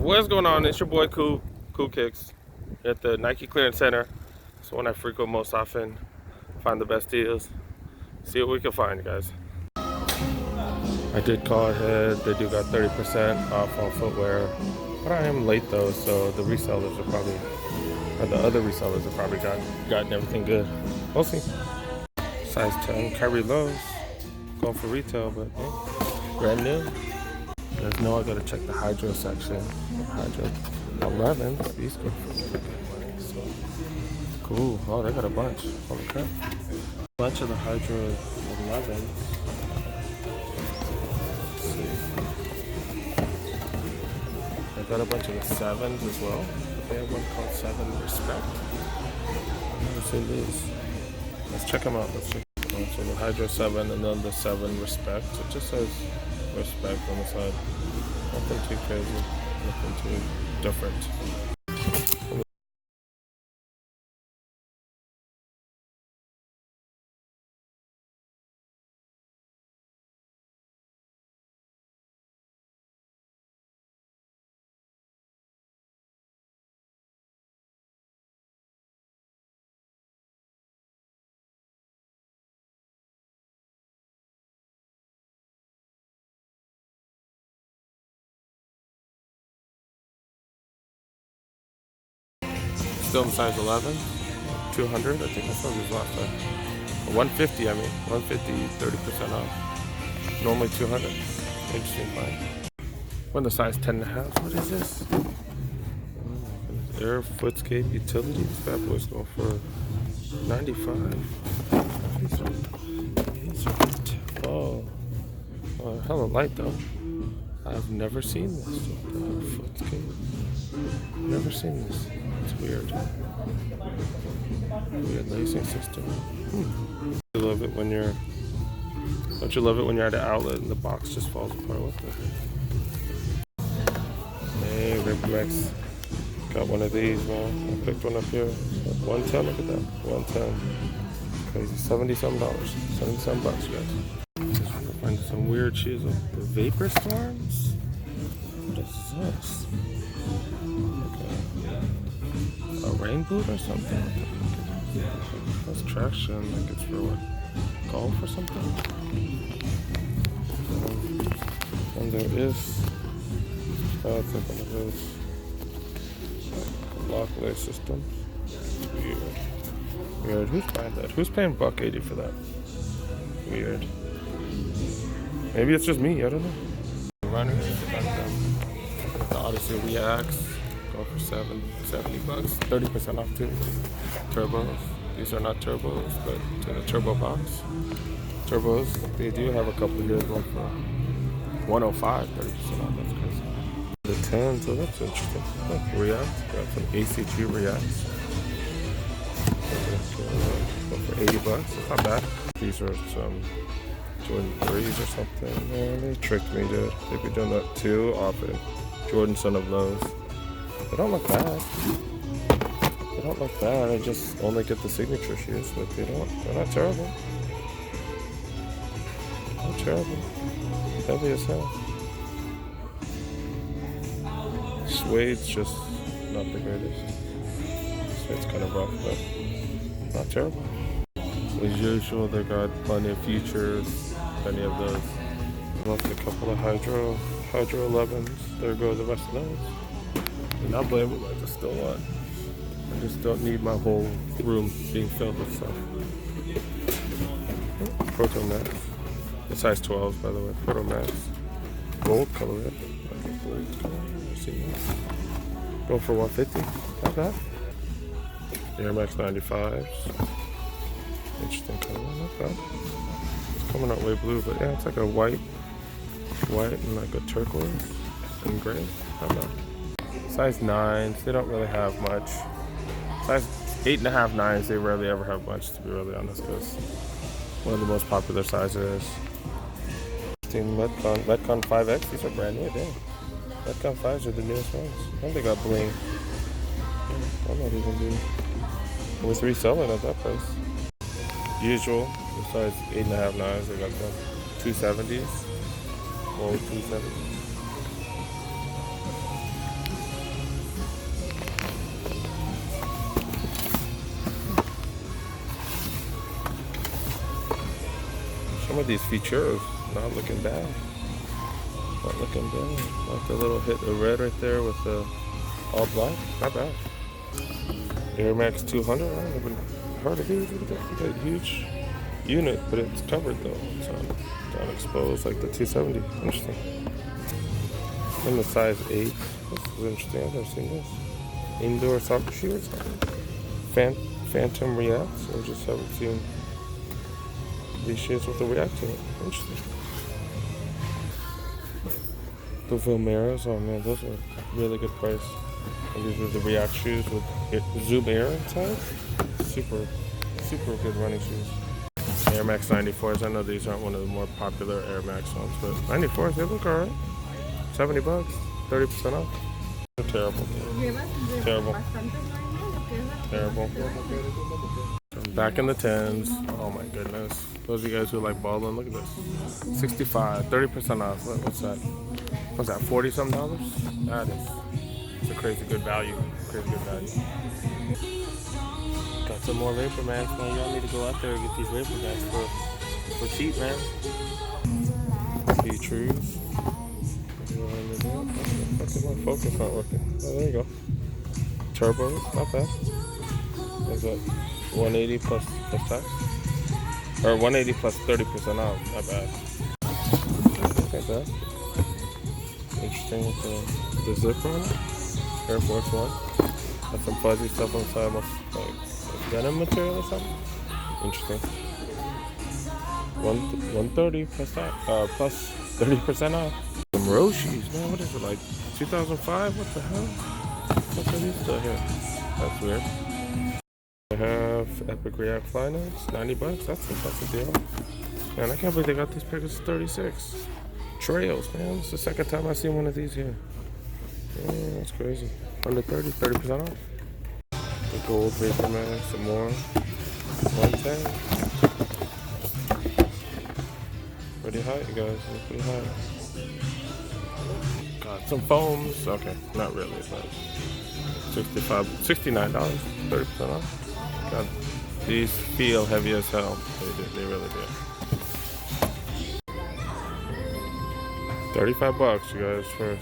What's going on? It's your boy Cool Kicks at the Nike Clearance Center. It's one I frequent most often. Find the best deals. See what we can find, guys. I did call ahead. They do got 30% off on footwear, but I am late though, so the resellers are probably, or the other resellers have probably gotten everything good. We'll see. Size 10, carry lows. Going for retail, but yeah, brand new. There's no, I gotta check the Hydro section. Hydro 11s, these go for money, so cool. Oh, they got a bunch. Holy crap. Bunch of the Hydro 11s. Let's see. They got a bunch of the 7s as well. They have one called 7 Respect. I've never seen these. Let's check them out. Let's check them out. So the Hydro 7 and then the 7 Respect. It just says Respect on the side. Nothing too crazy, nothing too different. Still in size 11, 200, I think that's what it was last time. 150, I mean, 150, 30% off. Normally 200. Interesting find. We're in the size 10.5. What is this? Oh, Air Footscape Utility. This bad boy's going for 95. These are oh, hella light though. I've never seen this. Footscape. Never seen this. It's weird. Weird lacing system. You love it when you're. Don't you love it when you're at an outlet and the box just falls apart? What the heck? Hey, Ribmax. Got one of these, man. I picked one up here. 110. Look at that. 110. Crazy. $70-some. $70-some, guys. Just find some weird shoes. The Vapor Storms. What is this? A rain boot or something? That's traction, like it's for what? Golf or something? And there is, it's like one of those lock lace systems. Weird. Weird. Who's buying that? Who's paying $180 for that? Weird. Maybe it's just me, I don't know. Runners, the Odyssey Reacts. Go for $70, 30% off too. Turbos. These are not turbos, but in a turbo box. Turbos, they do have a couple here going for 105, 30% off. That's crazy. The 10, so that's interesting. Oh, React. Got some ACG Reacts. Go for $80. It's not bad. These are some Jordan 3s or something. Man, they tricked me, dude. They'd be doing that too often. Jordan Son of Lows. They don't look bad. They don't look bad. I just only get the signature shoes, but they're not terrible. Not terrible. Heavy as hell. Suede's just not the greatest. Suede's kind of rough, but not terrible. As usual, they got plenty of futures, plenty of those. Left a couple of Hydro 11s. There go the rest of those. Not blamable, I just don't want. I just don't need my whole room being filled with stuff. Proto Max. The size 12s, by the way. Proto Max. Gold color. Gold color. Go for 150. Not bad. Air Max 95s. Interesting color. Not bad. It's coming out way blue, but yeah, it's like a white and like a turquoise and gray. Not bad. Size 9s, they don't really have much. Size 8.5, 9s, they rarely ever have much, to be really honest, because one of the most popular sizes. Metcon 5X, these are brand new, damn. Metcon 5s are the newest ones. And they got bling. Yeah, I'm not even doing. It was reselling at that price. Usual, the size 8.5, 9s, they got the 270s. Old 270s. of these features not looking bad. Not looking bad. Like the little hit of red right there with the all black. Not bad. Air Max 200. I haven't even heard of these. Look at that. Look at that huge unit, but it's covered though. It's not exposed like the 270. Interesting. And the size 8. This is interesting. I've never seen this. Indoor soccer shoes. Phantom Reacts. I just haven't seen these shoes with the React in it. Interesting. The Vilmeras. Oh man, those are really good price. And these are the React shoes with Zoom Air inside. Super good running shoes. Air Max 94s. I know these aren't one of the more popular Air Max ones, but 94s, they look alright. $70, 30% off. They're terrible. Terrible. Terrible. Back in the 10s. Oh my goodness. Those of you guys who like balling, look at this. 65, 30% off. What's that? What's that, 40 something dollars? That is, it's a crazy good value. Crazy good value. Got some more Vapor Max, man. Y'all need to go out there and get these Vapor Max for cheap, man. Trees. My focus not working. Oh, there you go. Turbo, not bad. What's that? 180 plus tax? Or 180 plus 30% off. Not bad. Not bad. Interesting with the zipper on it. Air Force One. Got some fuzzy stuff on the side, like denim material or something. Interesting. 130 plus that, plus 30% off. Some Roshis, man. What is it, like 2005? What the hell? What are these still here? That's weird. I have Epic React Fly Notes, $90. That's a deal. Man, I can't believe they got these packages 36. Trails, man. It's the second time I've seen one of these here. Yeah, that's crazy. Under 30% off. The gold Vapor Max, some more. 110. Pretty high, you guys. Pretty high. Got some foams. Okay, not really, but $69, 30% off. God, these feel heavy as hell. They really do. $35, you guys, for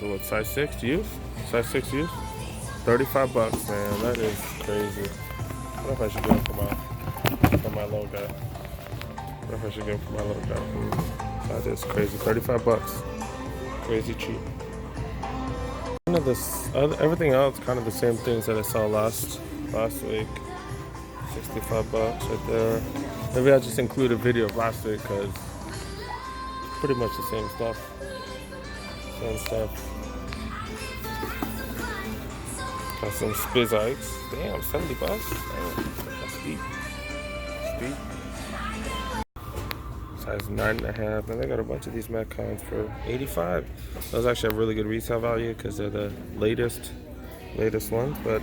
what, size 6 youth? Size 6 youth? $35, man. That is crazy. I don't know if I should get them for my little guy. I don't know if I should get them for my little guy. That is crazy. $35. Crazy cheap. Kind of this, everything else, kind of the same things that I saw last week. $65 right there. Maybe I'll just include a video of last week because it's pretty much the same stuff. Same stuff. Got some Spizikes. Damn, $70. Damn, that's steep. Steep. Size 9.5. And they got a bunch of these Metcons for $85. Those actually have really good resale value because they're the latest ones. But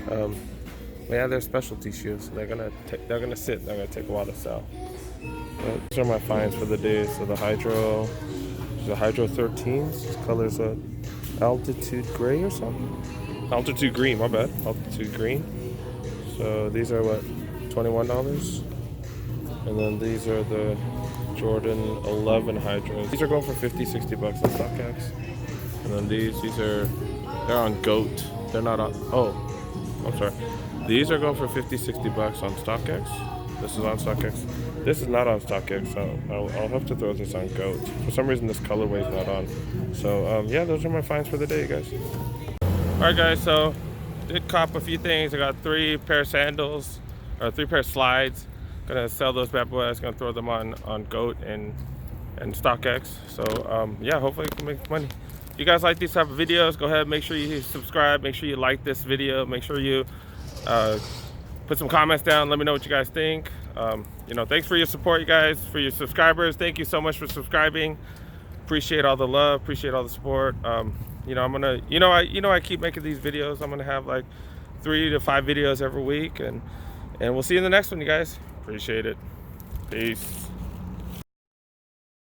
yeah, they're specialty shoes. They're gonna sit. They're gonna take a while to sell. But these are my finds for the day. So the Hydro 13s. This color's a Altitude Gray or something. Altitude Green. My bad. Altitude Green. So these are what, $21. And then these are the Jordan 11 Hydros. These are going for $50-$60 on StockX. And then they're on GOAT. They're not on, I'm sorry. These are going for $50-$60 on StockX. This is on StockX. This is not on StockX, so I'll have to throw this on GOAT. For some reason, this colorway is not on. So yeah, those are my finds for the day, guys. All right, guys. So did cop a few things. I got 3 pair of sandals, or 3 pair of slides. Gonna sell those bad boys. Gonna throw them on GOAT and StockX. So yeah, hopefully I can make money. If you guys like these type of videos, go ahead, make sure you subscribe, make sure you like this video, make sure you put some comments down, let me know what you guys think. Thanks for your support, you guys, for your subscribers. Thank you so much for subscribing. Appreciate all the love, appreciate all the support. I'm gonna, I keep making these videos. I'm gonna have like 3 to 5 videos every week, and we'll see you in the next one, you guys. Appreciate it. Peace.